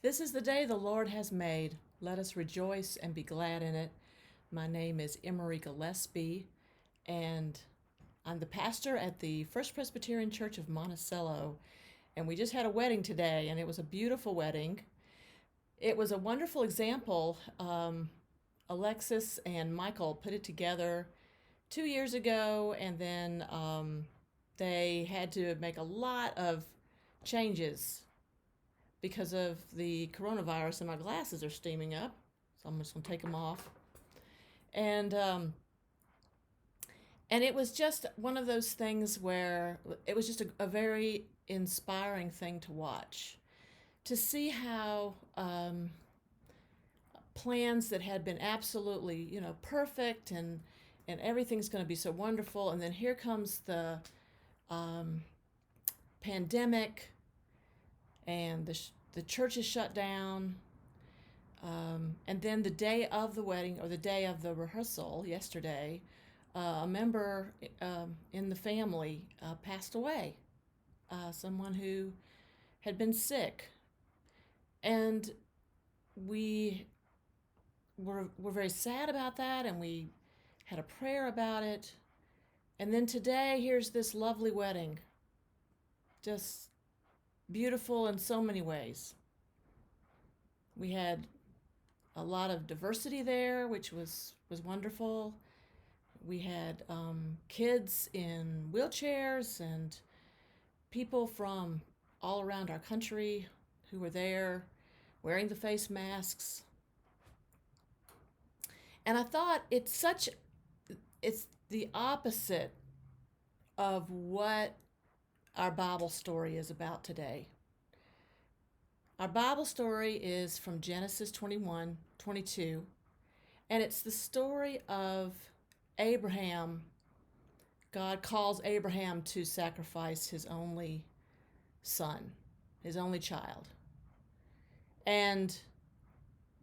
This is the day the Lord has made. Let us rejoice and be glad in it. My name is Emery Gillespie, and I'm the pastor at the First Presbyterian Church of Monticello. And we just had a wedding today, and it was a beautiful wedding. It was a wonderful example. Alexis and Michael put it together 2 years ago, and then they had to make a lot of changes because of the coronavirus, and my glasses are steaming up, so I'm just going to take them off. And it was just one of those things where it was just a very inspiring thing to watch, to see how plans that had been absolutely, perfect and everything's going to be so wonderful, and then here comes the pandemic, and the church is shut down. And then the day of the wedding, or the day of the rehearsal yesterday, a member in the family passed away. Someone who had been sick. And we were very sad about that, and we had a prayer about it. And then today, here's this lovely wedding. Just beautiful in so many ways. We had a lot of diversity there, which was wonderful. We had kids in wheelchairs and people from all around our country who were there wearing the face masks. And I thought it's the opposite of what our Bible story is about today. Our Bible story is from Genesis 21:22, and it's the story of Abraham. God calls Abraham to sacrifice his only son, his only child. And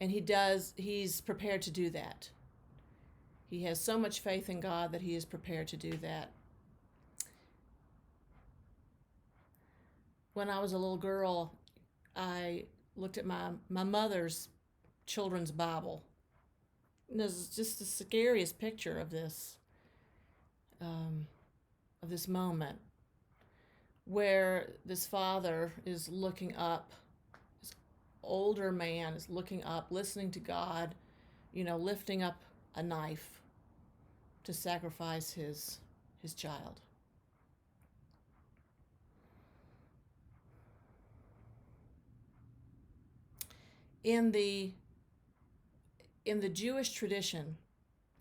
he's prepared to do that. He has so much faith in God that he is prepared to do that. When I was a little girl, I looked at my mother's children's Bible. And there's just the scariest picture of this moment, where this father is looking up, this older man is looking up, listening to God, lifting up a knife to sacrifice his child. In the Jewish tradition,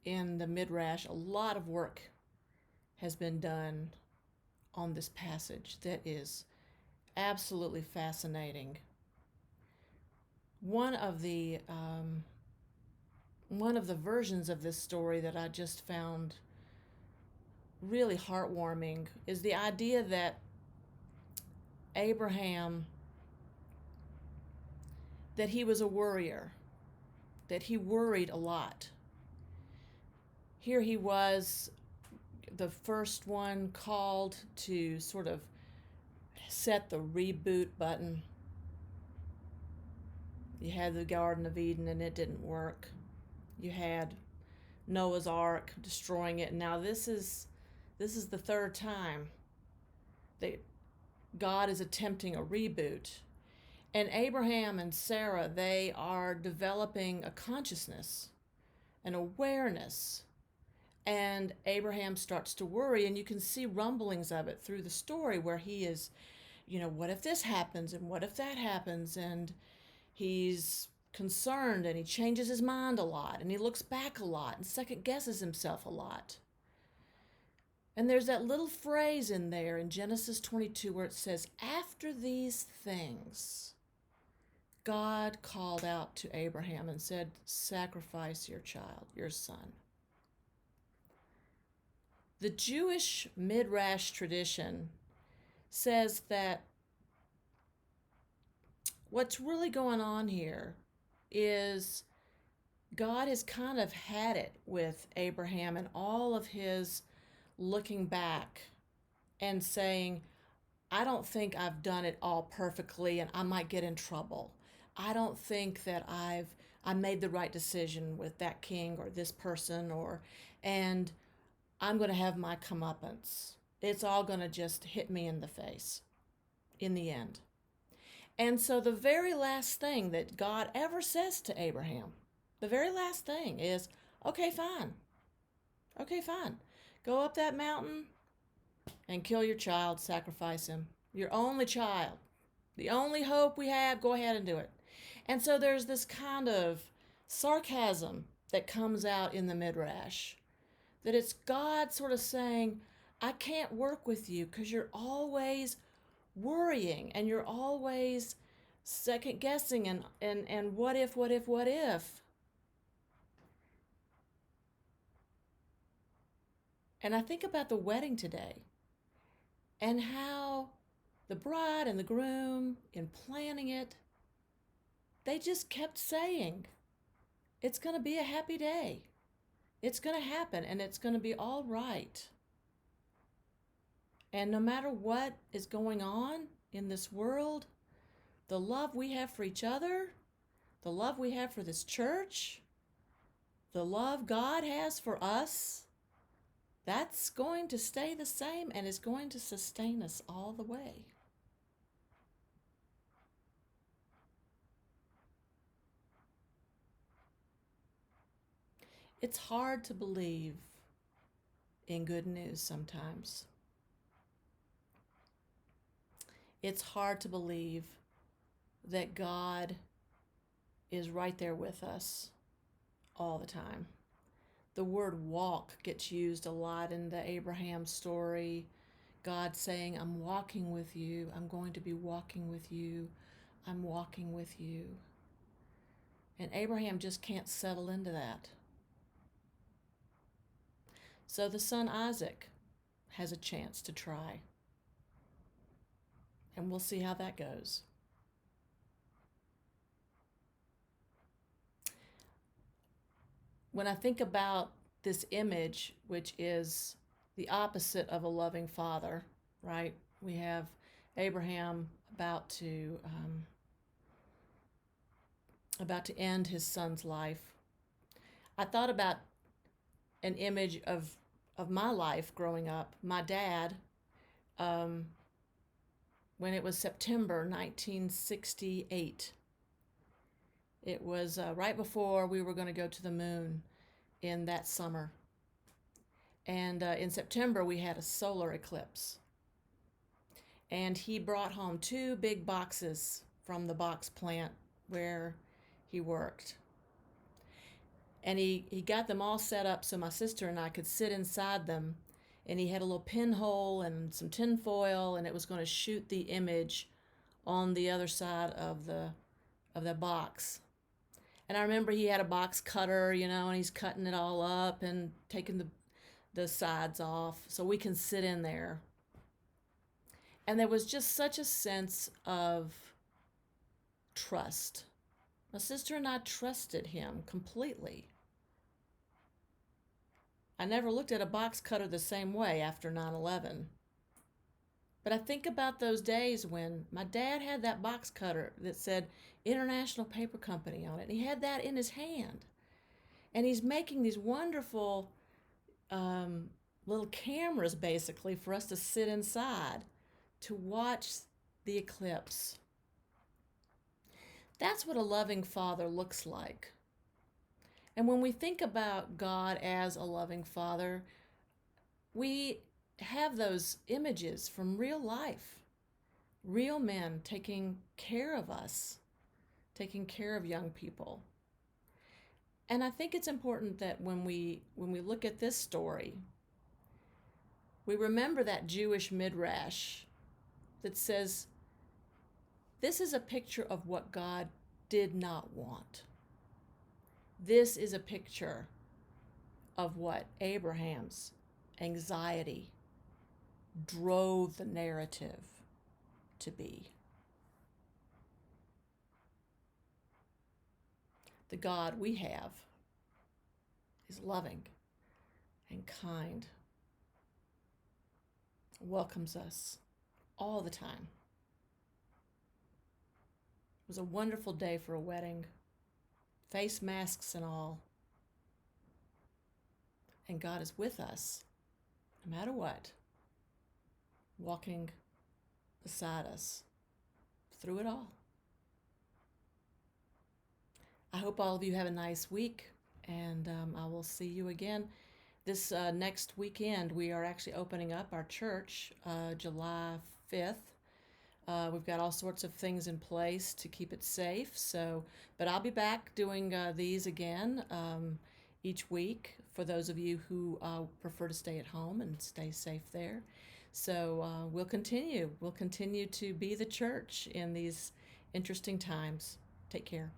in the Midrash, a lot of work has been done on this passage that is absolutely fascinating. One of the versions of this story that I just found really heartwarming is the idea that Abraham, that he was a worrier, that he worried a lot. Here he was, the first one called to sort of set the reboot button. You had the Garden of Eden and it didn't work. You had Noah's Ark destroying it. Now this is the third time that God is attempting a reboot. And Abraham and Sarah, they are developing a consciousness, an awareness. And Abraham starts to worry, and you can see rumblings of it through the story where he is, what if this happens and what if that happens? And he's concerned, and he changes his mind a lot, and he looks back a lot and second guesses himself a lot. And there's that little phrase in there in Genesis 22 where it says, after these things, God called out to Abraham and said, sacrifice your child, your son. The Jewish Midrash tradition says that what's really going on here is God has kind of had it with Abraham and all of his looking back and saying, I don't think I've done it all perfectly, and I might get in trouble. I don't think that I made the right decision with that king or this person, and I'm going to have my comeuppance. It's all going to just hit me in the face in the end. And so the very last thing that God ever says to Abraham, the very last thing is, okay, fine. Okay, fine. Go up that mountain and kill your child, sacrifice him. Your only child. The only hope we have, go ahead and do it. And so there's this kind of sarcasm that comes out in the Midrash, that it's God sort of saying, I can't work with you because you're always worrying and you're always second guessing and what if, what if, what if. And I think about the wedding today and how the bride and the groom, in planning it, they just kept saying, it's going to be a happy day. It's going to happen and it's going to be all right. And no matter what is going on in this world, the love we have for each other, the love we have for this church, the love God has for us, that's going to stay the same and is going to sustain us all the way. It's hard to believe in good news sometimes. It's hard to believe that God is right there with us all the time. The word walk gets used a lot in the Abraham story. God saying, I'm walking with you. I'm going to be walking with you. I'm walking with you. And Abraham just can't settle into that. So the son Isaac has a chance to try. And we'll see how that goes. When I think about this image, which is the opposite of a loving father, right? We have Abraham about to end his son's life. I thought about an image of my life growing up. My dad, when it was September 1968, it was right before we were going to go to the moon in that summer. And in September, we had a solar eclipse. And he brought home 2 big boxes from the box plant where he worked. And he got them all set up so my sister and I could sit inside them. And he had a little pinhole and some tin foil, and it was going to shoot the image on the other side of the box. And I remember he had a box cutter, and he's cutting it all up and taking the sides off so we can sit in there. And there was just such a sense of trust. My sister and I trusted him completely. I never looked at a box cutter the same way after 9/11. But I think about those days when my dad had that box cutter that said International Paper Company on it. And he had that in his hand. And he's making these wonderful little cameras, basically, for us to sit inside to watch the eclipse. That's what a loving father looks like. And when we think about God as a loving father, we have those images from real life. Real men taking care of us, taking care of young people. And I think it's important that when we look at this story, we remember that Jewish midrash that says this is a picture of what God did not want. This is a picture of what Abraham's anxiety drove the narrative to be. The God we have is loving and kind, welcomes us all the time. was a wonderful day for a wedding, face masks and all. And God is with us, no matter what, walking beside us through it all. I hope all of you have a nice week, and I will see you again. This next weekend, we are actually opening up our church July 5th. We've got all sorts of things in place to keep it safe. But I'll be back doing these again each week for those of you who prefer to stay at home and stay safe there. So we'll continue. We'll continue to be the church in these interesting times. Take care.